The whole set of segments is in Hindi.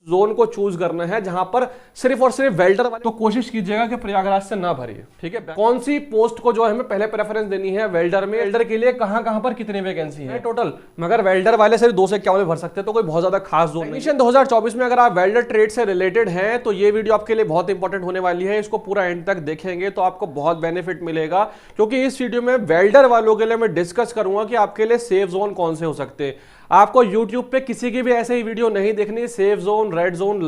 जोन को चूज करना है जहां पर सिर्फ और सिर्फ वेल्डर वाले, तो कोशिश कीजिएगा कि प्रयागराज से ना भरिए, ठीक है। कौन सी पोस्ट को जो है हमें पहले प्रेफरेंस देनी है वेल्डर में, वेल्डर के लिए कहां कहां पर कितनी वैकेंसी है टोटल, मगर वेल्डर वाले सिर्फ 251 में भर सकते हैं, तो कोई बहुत ज्यादा खास जोन नहीं। 2024 में अगर आप वेल्डर ट्रेड से रिलेटेड हैं तो ये वीडियो आपके लिए बहुत इंपॉर्टेंट होने वाली है, इसको पूरा एंड तक देखेंगे तो आपको बहुत बेनिफिट मिलेगा, क्योंकि इस वीडियो में वेल्डर वालों के लिए मैं डिस्कस करूंगा कि आपके लिए सेफ जोन कौन से हो सकते हैं। आपको YouTube पे किसी की भी ऐसे ही वीडियो नहीं देखनी, safe zone, red zone,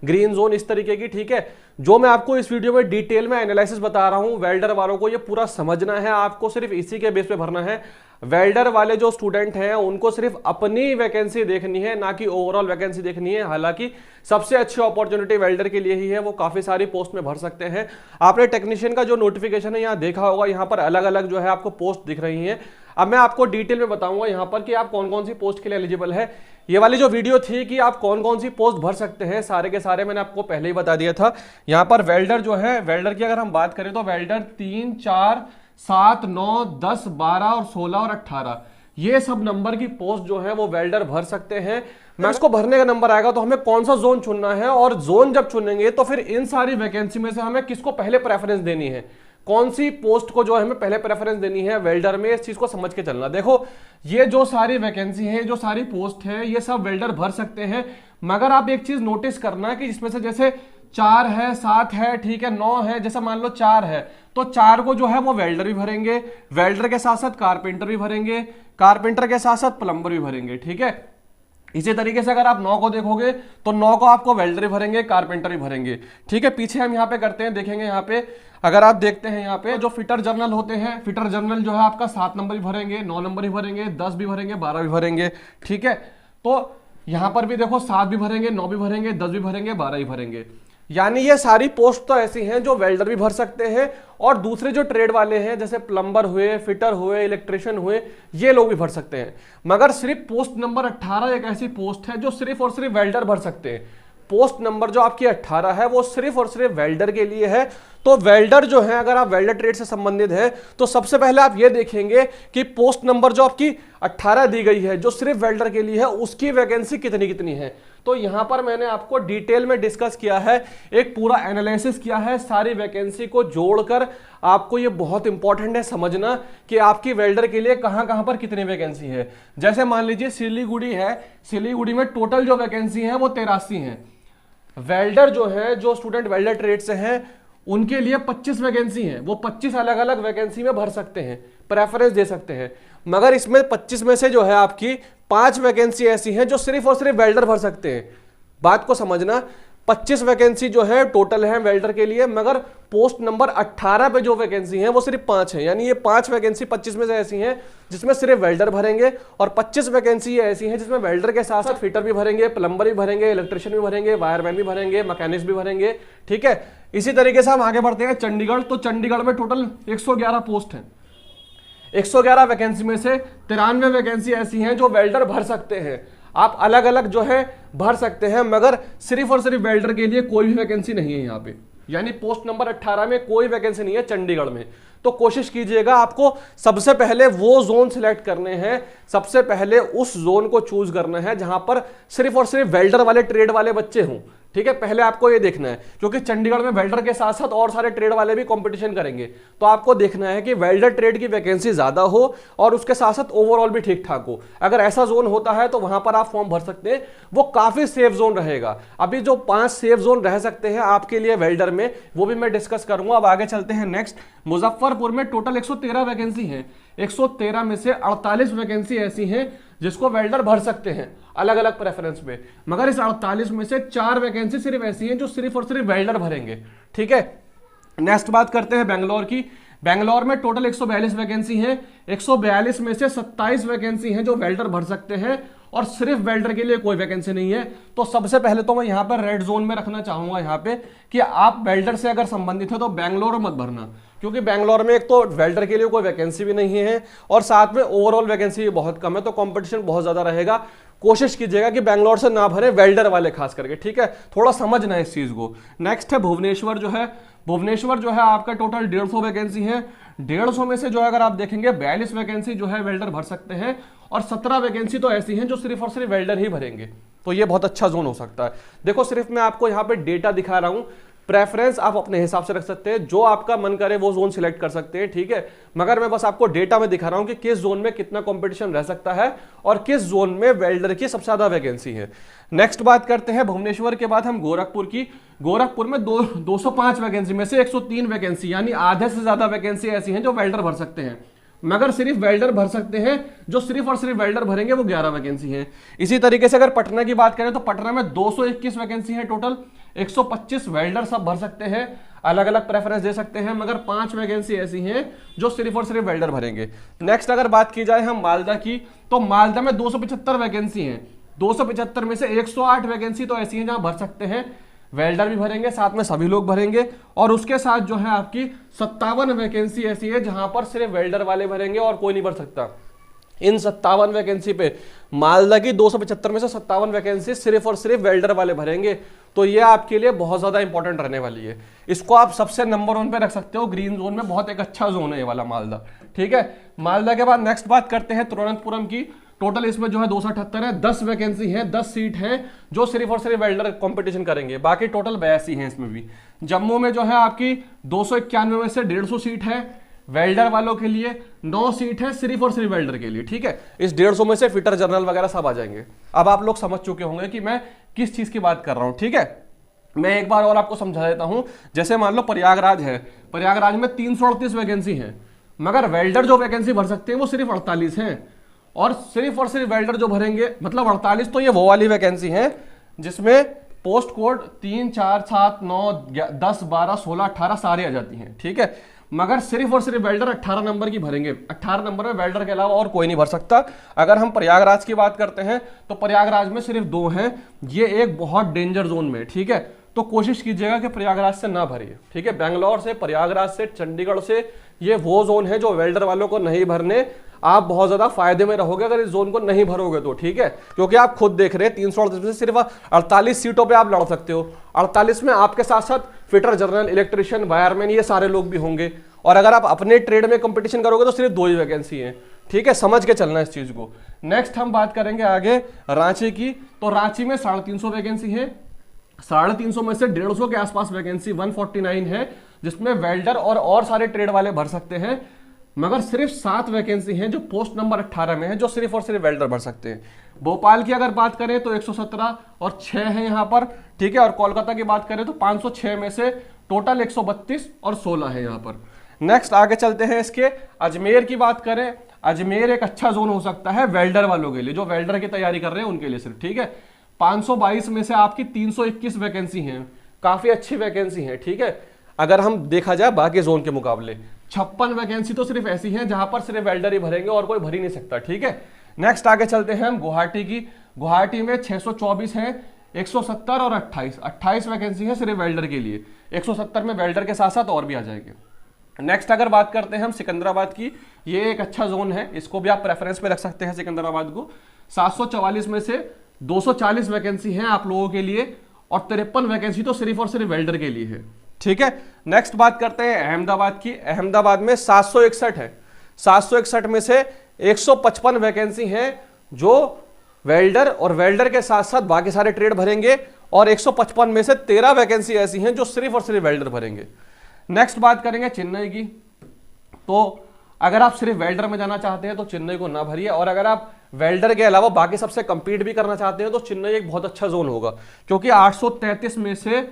green zone, इस तरीके की, ठीक है। जो मैं आपको इस वीडियो में डिटेल में एनालिसिस बता रहा हूं, वेल्डर वालों को ये पूरा समझना है, आपको सिर्फ इसी के बेस पे भरना है। वेल्डर वाले जो स्टूडेंट हैं उनको सिर्फ अपनी वैकेंसी देखनी है, ना कि ओवरऑल वैकेंसी देखनी है। हालांकि सबसे अच्छी अपॉर्चुनिटी वेल्डर के लिए ही है, वो काफी सारी पोस्ट में भर सकते हैं। आपने टेक्नीशियन का जो नोटिफिकेशन है यहाँ देखा होगा, यहाँ पर अलग अलग जो है आपको पोस्ट दिख रही है। अब मैं आपको डिटेल में बताऊंगा यहाँ पर कि आप कौन कौन सी पोस्ट के लिए एलिजिबल है। ये वाली जो वीडियो थी कि आप कौन कौन सी पोस्ट भर सकते हैं, सारे के सारे मैंने आपको पहले ही बता दिया था। यहाँ पर वेल्डर जो है, वेल्डर की अगर हम बात करें तो वेल्डर 3, 4, 7, 9, 10, 12 और 16 और 18 ये सब नंबर की पोस्ट जो है वो वेल्डर भर सकते हैं। मैं इसको भरने का नंबर आएगा तो हमें कौन सा जोन चुनना है, और जोन जब चुनेंगे तो फिर इन सारी वैकेंसी में से हमें किसको पहले प्रेफरेंस देनी है, कौन सी पोस्ट को जो है हमें पहले प्रेफरेंस देनी है वेल्डर में, इस चीज को समझ के चलना। देखो ये जो सारी वैकेंसी है, जो सारी पोस्ट है, ये सब वेल्डर भर सकते हैं, मगर आप एक चीज नोटिस करना कि जिसमें से जैसे 4 है, 7 है, ठीक है, 9 है, जैसा मान लो 4 है तो 4 को जो है वो वेल्डर भी भरेंगे, वेल्डर के साथ साथ कारपेंटर भी भरेंगे, कारपेंटर के साथ साथ प्लम्बर भी भरेंगे, ठीक है। इसी तरीके से अगर आप 9 को देखोगे तो 9 को आपको वेल्डर भी भरेंगे, कारपेंटर भी भरेंगे, ठीक है। पीछे हम यहाँ पे करते हैं, देखेंगे यहाँ पे अगर आप देखते हैं यहाँ पे जो फिटर जर्नल होते हैं, फिटर जर्नल जो है आपका 7 नंबर भी भरेंगे, 9 नंबर भी भरेंगे, 10 भी भरेंगे, 12 भी भरेंगे, ठीक है। तो यहाँ पर भी देखो 7 भी भरेंगे, 9 भी भरेंगे, 10 भी भरेंगे, 12 भी भरेंगे। यानी ये सारी पोस्ट तो ऐसी हैं जो वेल्डर भी भर सकते हैं, और दूसरे जो ट्रेड वाले हैं जैसे प्लम्बर हुए, फिटर हुए, इलेक्ट्रिशियन हुए, ये लोग भी भर सकते हैं। मगर सिर्फ पोस्ट नंबर 18 एक ऐसी पोस्ट है जो सिर्फ और सिर्फ वेल्डर भर सकते हैं। पोस्ट नंबर जो आपकी 18 है वो सिर्फ और सिर्फ वेल्डर के लिए है। तो वेल्डर जो है, अगर आप वेल्डर ट्रेड से संबंधित है तो सबसे पहले आप ये देखेंगे कि पोस्ट नंबर जो आपकी 18 दी गई है जो सिर्फ वेल्डर के लिए है, उसकी वैकेंसी कितनी कितनी है। तो यहां पर मैंने आपको डिटेल में डिस्कस किया है, एक पूरा एनालिसिस किया है, सारी वैकेंसी को जोड़कर। आपको ये बहुत इंपॉर्टेंट है समझना कि आपकी वेल्डर के लिए कहां कहां पर कितनी वैकेंसी है। जैसे मान लीजिए सिलीगुड़ी है, सिलीगुड़ी में टोटल जो वैकेंसी है वो 83 है। वेल्डर जो है, जो स्टूडेंट वेल्डर ट्रेड से हैं उनके लिए 25 वैकेंसी है, वो 25 अलग अलग वैकेंसी में भर सकते हैं, प्रेफरेंस दे सकते हैं। मगर इसमें 25 में से जो है आपकी 5 वैकेंसी ऐसी हैं जो सिर्फ और सिर्फ वेल्डर भर सकते हैं। बात को समझना, 25 वैकेंसी जो है टोटल है वेल्डर के लिए, मगर पोस्ट नंबर 18 पे जो वैकेंसी है वो सिर्फ 5 है। यानी ये 5 वैकेंसी 25 में से ऐसी हैं जिसमें सिर्फ वेल्डर भरेंगे, और 25 वैकेंसी ये ऐसी हैं जिसमें वेल्डर के साथ साथ फिटर भी भरेंगे, प्लम्बर भी भरेंगे, इलेक्ट्रिशियन भी भरेंगे, वायरमैन भी भरेंगे, मैकेनिक्स भी भरेंगे, ठीक है। इसी तरीके से हम आगे बढ़ते हैं चंडीगढ़। तो चंडीगढ़ में टोटल 111 पोस्ट है। 111 वैकेंसी में से 93 वैकेंसी ऐसी हैं जो वेल्डर भर सकते हैं। आप अलग अलग जो है भर सकते हैं, मगर सिर्फ और सिर्फ वेल्डर के लिए कोई भी वैकेंसी नहीं है यहाँ पे। यानी पोस्ट नंबर 18 में कोई वैकेंसी नहीं है चंडीगढ़ में। तो कोशिश कीजिएगा, आपको सबसे पहले वो जोन सिलेक्ट करने हैं, सबसे पहले उस जोन को चूज करना है जहां पर सिर्फ और सिर्फ वेल्डर वाले ट्रेड वाले बच्चे हों, ठीक है। पहले आपको ये देखना है, क्योंकि चंडीगढ़ में वेल्डर के साथ साथ और सारे ट्रेड वाले भी कंपटीशन करेंगे। तो आपको देखना है कि वेल्डर ट्रेड की वैकेंसी ज्यादा हो और उसके साथ साथ ओवरऑल भी ठीक ठाक हो। अगर ऐसा जोन होता है तो वहां पर आप फॉर्म भर सकते हैं, वो काफी सेफ जोन रहेगा। अभी जो 5 सेफ जोन रह सकते हैं आपके लिए वेल्डर में, वो भी मैं डिस्कस करूंगा। अब आगे चलते हैं नेक्स्ट। मुजफ्फरपुर में टोटल 113 वैकेंसी है। 113 में से 48 वैकेंसी ऐसी हैं जिसको वेल्डर भर सकते हैं अलग अलग प्रेफरेंस में, मगर इस 48 में से 4 वैकेंसी सिर्फ ऐसी हैं जो सिर्फ और सिर्फ वेल्डर भरेंगे, ठीक है। नेक्स्ट बात करते हैं बेंगलोर की। बेंगलोर में टोटल 142 वैकेंसी है। 142 में से 27 वैकेंसी हैं जो वेल्डर भर सकते हैं, और सिर्फ वेल्डर के लिए कोई वैकेंसी नहीं है। तो सबसे पहले तो मैं यहां पर रेड जोन में रखना चाहूंगा यहां पे कि आप वेल्डर से अगर संबंधित है तो बेंगलोर मत भरना, क्योंकि बेंगलोर में एक तो वेल्डर के लिए कोई वैकेंसी भी नहीं है और साथ में ओवरऑल वैकेंसी भी बहुत कम है, तो कंपटीशन बहुत ज्यादा रहेगा। कोशिश कीजिएगा कि बेंगलोर से ना भरे, वेल्डर वाले खास करके, ठीक है। थोड़ा समझना है इस चीज को। नेक्स्ट है भुवनेश्वर जो है। भुवनेश्वर जो है आपका टोटल 150 वैकेंसी है। 150 में से जो है अगर आप देखेंगे 42 वैकेंसी जो है वेल्डर भर सकते हैं, और 17 वैकेंसी तो ऐसी हैं जो सिर्फ और सिर्फ वेल्डर ही भरेंगे। तो ये बहुत अच्छा जोन हो सकता है। देखो सिर्फ मैं आपको यहाँ पे डेटा दिखा रहा हूँ, प्रेफरेंस आप अपने हिसाब से रख सकते हैं, जो आपका मन करे वो जोन सिलेक्ट कर सकते हैं, ठीक है। मगर मैं बस आपको डेटा में दिखा रहा हूं कि किस जोन में कितना कंपटीशन रह सकता है और किस जोन में वेल्डर की सबसे ज्यादा वैकेंसी है। नेक्स्ट बात करते हैं भुवनेश्वर के बाद हम गोरखपुर की। गोरखपुर में 205 वैकेंसी में से 103 वैकेंसी यानी आधे से ज्यादा वैकेंसी ऐसी हैं जो वेल्डर भर सकते हैं, मगर सिर्फ वेल्डर भर सकते हैं, जो सिर्फ और सिर्फ वेल्डर भरेंगे वो 11 वैकेंसी हैं। इसी तरीके से अगर पटना की बात करें तो पटना में 221 वैकेंसी है टोटल, 125 वेल्डर सब भर सकते हैं, अलग अलग प्रेफरेंस दे सकते हैं, मगर 5 वैकेंसी ऐसी हैं जो सिर्फ और सिर्फ वेल्डर भरेंगे। नेक्स्ट अगर बात की जाए हम मालदा की, तो मालदा में 275 वैकेंसी हैं, 275 में से 108 वैकेंसी तो ऐसी हैं जहां भर सकते हैं, वेल्डर भी भरेंगे, साथ में सभी लोग भरेंगे, और उसके साथ जो है आपकी 57 वैकेंसी ऐसी है जहां पर सिर्फ वेल्डर वाले भरेंगे और कोई नहीं भर सकता। इन 57 वैकेंसी पे मालदा की 275 में से 57 वैकेंसी सिर्फ और सिर्फ वेल्डर वाले भरेंगे, तो ये आपके लिए बहुत ज्यादा इंपॉर्टेंट रहने वाली है। इसको आप सबसे नंबर 1 पे रख सकते हो, ग्रीन जोन में बहुत एक अच्छा जोन है ये वाला मालदा, ठीक है। मालदा के बाद नेक्स्ट बात करते हैं तिरुवनंतपुरम की। टोटल इसमें जो है 278 है, 10 वैकेंसी है, 10 सीट है जो सिर्फ और सिर्फ वेल्डर कंपटीशन करेंगे, बाकी टोटल 82 है इसमें भी। जम्मू में जो है आपकी 291 में से 150 सीट है वेल्डर वालों के लिए, 9 सीट है सिर्फ और सिर्फ वेल्डर के लिए, ठीक है। इस 150 में से फिटर जनरल वगैरह सब आ जाएंगे। अब आप लोग समझ चुके होंगे कि मैं किस चीज की बात कर रहा हूं, ठीक है। मैं एक बार और आपको समझा देता हूं। जैसे मान लो प्रयागराज है, प्रयागराज में 338 वैकेंसी है, मगर वेल्डर जो वैकेंसी भर सकते हैं वो सिर्फ 48 हैं, और सिर्फ वेल्डर जो भरेंगे, मतलब 48 तो ये वो वाली वैकेंसी है जिसमें पोस्ट कोड 3, 4, 7, 9, 10, 12, 16, 18 सारे आ जाती हैं, ठीक है। मगर सिर्फ और सिर्फ वेल्डर 18 नंबर की भरेंगे, 18 नंबर में वेल्डर के अलावा और कोई नहीं भर सकता। अगर हम प्रयागराज की बात करते हैं तो प्रयागराज में सिर्फ 2 हैं, ये एक बहुत डेंजर जोन में, ठीक है। तो कोशिश कीजिएगा कि प्रयागराज से ना भरिए, ठीक है। बेंगलोर से, प्रयागराज से, चंडीगढ़ से, ये वो जोन है जो वेल्डर वालों को नहीं भरने, आप बहुत ज्यादा फायदे में रहोगे अगर इस जोन को नहीं भरोगे तो, ठीक है। क्योंकि आप खुद देख रहे हैं 338 में से सिर्फ 48 सीटों पे आप लड़ सकते हो, 48 में आपके साथ साथ फिटर जनरल, इलेक्ट्रिशियन, वायरमैन, ये सारे लोग भी होंगे, और अगर आप अपने ट्रेड में कंपटीशन करोगे तो सिर्फ 2 ही वैकेंसी है, ठीक है। समझ के चलना इस चीज को। नेक्स्ट हम बात करेंगे आगे रांची की। तो रांची में 350 वैकेंसी है, 350 में से 150 के आसपास वैकेंसी 149 है, जिसमें वेल्डर और सारे ट्रेड वाले भर सकते हैं, मगर सिर्फ 7 वैकेंसी हैं जो पोस्ट नंबर 18 में है, जो सिर्फ और सिर्फ वेल्डर भर सकते हैं। भोपाल की अगर बात करें तो 117 और 6 है यहां पर, ठीक है। और कोलकाता की बात करें तो 506 में से टोटल 132 और 16 है यहां पर। नेक्स्ट आगे चलते हैं इसके अजमेर की बात करें। अजमेर एक अच्छा जोन हो सकता है वेल्डर वालों के लिए, जो वेल्डर की तैयारी कर रहे हैं उनके लिए सिर्फ, ठीक है। 522 में से आपकी 321 वैकेंसी हैं, काफी अच्छी वैकेंसी है, ठीक है। अगर हम देखा जाए बाकी जोन के मुकाबले 56 वैकेंसी तो सिर्फ ऐसी हैं जहां पर सिर्फ वेल्डर ही भरेंगे और कोई भर ही नहीं सकता, ठीक है। नेक्स्ट आगे चलते हैं हम गुवाहाटी की। गुवाहाटी में 624 है, 170 और 28 वैकेंसी है सिर्फ वेल्डर के लिए, 170 में वेल्डर के साथ साथ और भी आ जाएंगे। नेक्स्ट अगर बात करते हैं हम सिकंदराबाद की, ये एक अच्छा जोन है, इसको भी आप प्रेफरेंस पे रख सकते हैं सिकंदराबाद को। 744 में से 240 वैकेंसी है आप लोगों के लिए, और 53 वैकेंसी तो सिर्फ और सिर्फ वेल्डर के लिए है, ठीक है। नेक्स्ट बात करते हैं अहमदाबाद की। अहमदाबाद में 761 है, 761 में से 155 वैकेंसी है जो वेल्डर और वेल्डर के साथ साथ बाकी सारे ट्रेड भरेंगे, और 155 में से 13 वैकेंसी ऐसी हैं जो सिर्फ और सिर्फ वेल्डर भरेंगे। नेक्स्ट बात करेंगे चेन्नई की। तो अगर आप सिर्फ वेल्डर में जाना चाहते हैं तो चेन्नई को ना भरिए, और अगर आप वेल्डर के अलावा बाकी सबसे कंपीट भी करना चाहते हैं तो चेन्नई एक बहुत अच्छा जोन होगा, क्योंकि 833 में से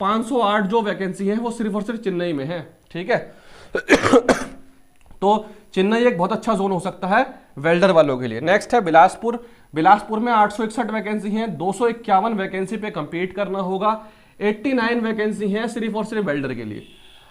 508 जो वैकेंसी है वो सिर्फ और सिर्फ चेन्नई में है, ठीक है। तो चेन्नई एक बहुत अच्छा जोन हो सकता है वेल्डर वालों के लिए। नेक्स्ट है बिलासपुर। बिलासपुर में 861 वैकेंसी है, 251 वैकेंसी पे कंपीट करना होगा, 89 वैकेंसी है सिर्फ और सिर्फ वेल्डर के लिए।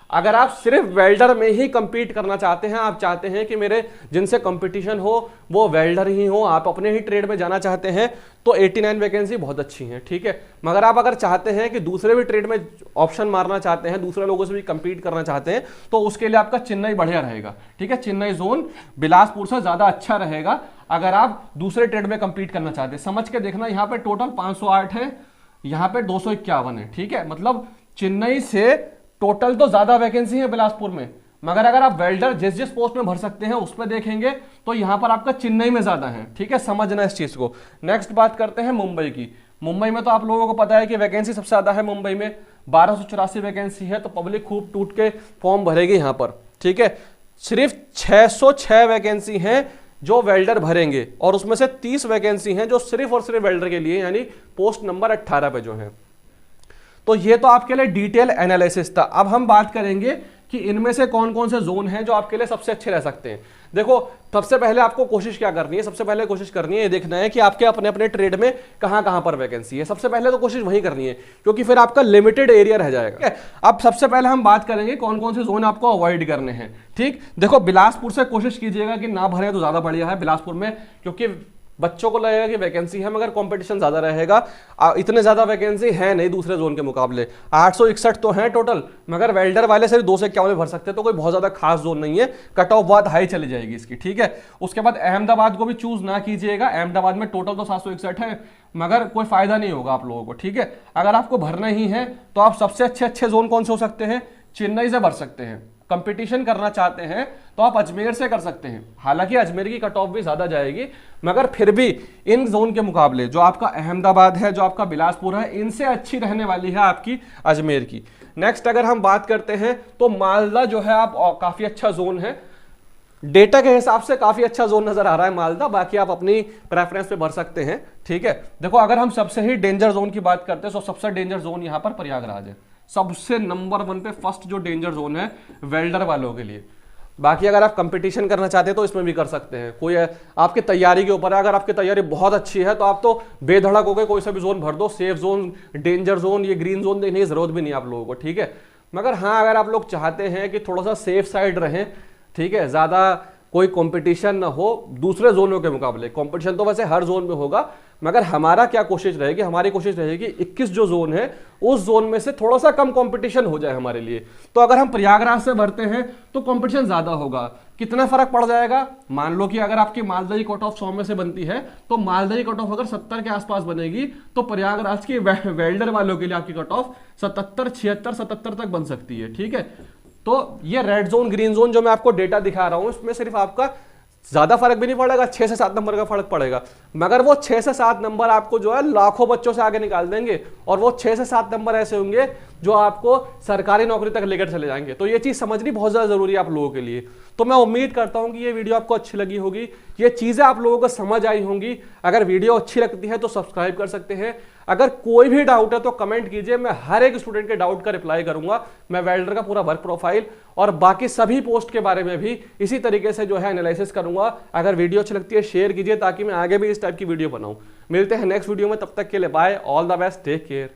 अगर आप सिर्फ वेल्डर में ही कंपीट करना चाहते हैं, आप चाहते हैं कि मेरे जिनसे कंपटीशन हो वो वेल्डर ही हो, आप अपने ही ट्रेड में जाना चाहते हैं, तो 89 वैकेंसी बहुत अच्छी है, ठीक है। मगर आप अगर चाहते हैं कि दूसरे भी ट्रेड में ऑप्शन मारना चाहते हैं, दूसरे लोगों से भी कंपीट करना चाहते हैं, तो उसके लिए आपका चेन्नई बढ़िया रहेगा, ठीक है। चेन्नई जोन बिलासपुर से ज्यादा अच्छा रहेगा अगर आप दूसरे ट्रेड में कंपीट करना चाहते हैं। समझ के देखना, यहाँ पे टोटल 508 है, यहाँ पे 251 है, ठीक है। मतलब चेन्नई से टोटल तो ज्यादा वैकेंसी है बिलासपुर में, मगर अगर आप वेल्डर जिस जिस पोस्ट में भर सकते हैं उस पर देखेंगे तो यहां पर आपका चेन्नई में ज्यादा है, ठीक है, समझना इस चीज को। नेक्स्ट बात करते हैं मुंबई की। मुंबई में तो आप लोगों को पता है कि वैकेंसी सबसे ज्यादा है मुंबई में, 1284 वैकेंसी है, तो पब्लिक खूब टूट के फॉर्म भरेगी यहां पर, ठीक है। सिर्फ 606 वैकेंसी हैं जो वेल्डर भरेंगे और उसमें से 30 वैकेंसी हैं जो सिर्फ और सिर्फ वेल्डर के लिए, यानी पोस्ट नंबर 18 पे जो है। तो ये तो आपके लिए डिटेल एनालिसिस था। अब हम बात करेंगे कि इनमें से कौन कौन से जोन हैं जो आपके लिए सबसे अच्छे रह सकते हैं। देखो, सबसे पहले आपको कोशिश क्या करनी है, सबसे पहले कोशिश करनी है ये देखना है कि आपके अपने अपने ट्रेड में कहां कहां पर वैकेंसी है। सबसे पहले तो कोशिश वही करनी है, क्योंकि फिर आपका लिमिटेड एरिया रह जाएगा। अब सबसे पहले हम बात करेंगे कौन कौन से जोन आपको अवॉइड करने हैं, ठीक। देखो, बिलासपुर से कोशिश कीजिएगा कि ना भरे तो ज्यादा बढ़िया है बिलासपुर में, क्योंकि बच्चों को लगेगा कि वैकेंसी है मगर कंपटीशन ज्यादा रहेगा। इतने ज्यादा वैकेंसी है नहीं दूसरे जोन के मुकाबले, 861 तो है टोटल, मगर वेल्डर वाले से 251 भर सकते हैं, तो कोई बहुत ज्यादा खास जोन नहीं है। कट ऑफ बहुत हाई चली जाएगी इसकी, ठीक है। उसके बाद अहमदाबाद को भी चूज ना कीजिएगा। अहमदाबाद में टोटल तो 761 है, मगर कोई फायदा नहीं होगा आप लोगों को, ठीक है। अगर आपको भरना ही है तो आप सबसे अच्छे जोन कौन से हो सकते हैं, चेन्नई से भर सकते हैं। कंपटीशन करना चाहते हैं तो आप अजमेर से कर सकते हैं, हालांकि अजमेर की कट ऑफ भी ज्यादा जाएगी, मगर फिर भी इन जोन के मुकाबले जो आपका अहमदाबाद है, जो आपका बिलासपुर है, इनसे अच्छी रहने वाली है आपकी अजमेर की। नेक्स्ट अगर हम बात करते हैं तो मालदा जो है आप काफी अच्छा जोन है, डेटा के हिसाब से काफी अच्छा जोन नजर आ रहा है मालदा, बाकी आप अपनी प्रेफरेंस पे भर सकते हैं, ठीक है। देखो, अगर हम सबसे ही डेंजर जोन की बात करते हैं तो सबसे डेंजर जोन यहां पर प्रयागराज है, सबसे नंबर 1 पे फर्स्ट जो डेंजर जोन है वेल्डर वालों के लिए। बाकी अगर आप कंपटीशन करना चाहते हैं तो इसमें भी कर सकते हैं, कोई आपकी तैयारी के ऊपर है। अगर आपकी तैयारी बहुत अच्छी है तो आप तो बेधड़क हो गए, कोई सा भी जोन भर दो, सेफ जोन, डेंजर जोन, ये ग्रीन जोन देखने की जरूरत भी नहीं आप लोगों को, ठीक है। मगर हाँ, अगर आप लोग चाहते हैं कि थोड़ा सा सेफ साइड रहें, ठीक है, ज्यादा कोई कंपटीशन ना हो दूसरे जोनों के मुकाबले, कंपटीशन तो वैसे हर जोन में होगा, मगर हमारा क्या कोशिश रहेगी, हमारी कोशिश रहेगी 21 जो जोन है उस जोन में से थोड़ा सा कम कंपटीशन हो जाए हमारे लिए। तो अगर हम प्रयागराज से भरते हैं तो कंपटीशन ज्यादा होगा। कितना फर्क पड़ जाएगा, मान लो कि अगर आपकी मालदा की कट ऑफ 100 में से बनती है तो मालदा की कट ऑफ अगर 70 के आसपास बनेगी तो प्रयागराज की वेल्डर वालों के लिए आपकी कट ऑफ 77, 76, 77 तक बन सकती है, ठीक है। तो ये रेड जोन, ग्रीन जोन जो मैं आपको डेटा दिखा रहा हूं, इसमें सिर्फ आपका ज्यादा फर्क भी नहीं पड़ेगा, 6 से 7 नंबर का फर्क पड़ेगा, मगर वो 6 से 7 नंबर आपको जो है लाखों बच्चों से आगे निकाल देंगे, और वो 6 से 7 नंबर ऐसे होंगे जो आपको सरकारी नौकरी तक लेकर चले जाएंगे। तो ये चीज समझनी बहुत ज्यादा जरूरी है आप लोगों के लिए। तो मैं उम्मीद करता हूं कि ये वीडियो आपको अच्छी लगी होगी, ये चीजें आप लोगों को समझ आई होंगी। अगर वीडियो अच्छी लगती है तो सब्सक्राइब कर सकते हैं। अगर कोई भी डाउट है तो कमेंट कीजिए, मैं हर एक स्टूडेंट के डाउट का रिप्लाई करूंगा। मैं वेल्डर का पूरा वर्क प्रोफाइल और बाकी सभी पोस्ट के बारे में भी इसी तरीके से जो है एनालिसिस करूंगा। अगर वीडियो अच्छी लगती है शेयर कीजिए ताकि मैं आगे भी इस टाइप की वीडियो बनाऊं। मिलते हैं नेक्स्ट वीडियो में, तब तक के लिए bye, all the best, take care.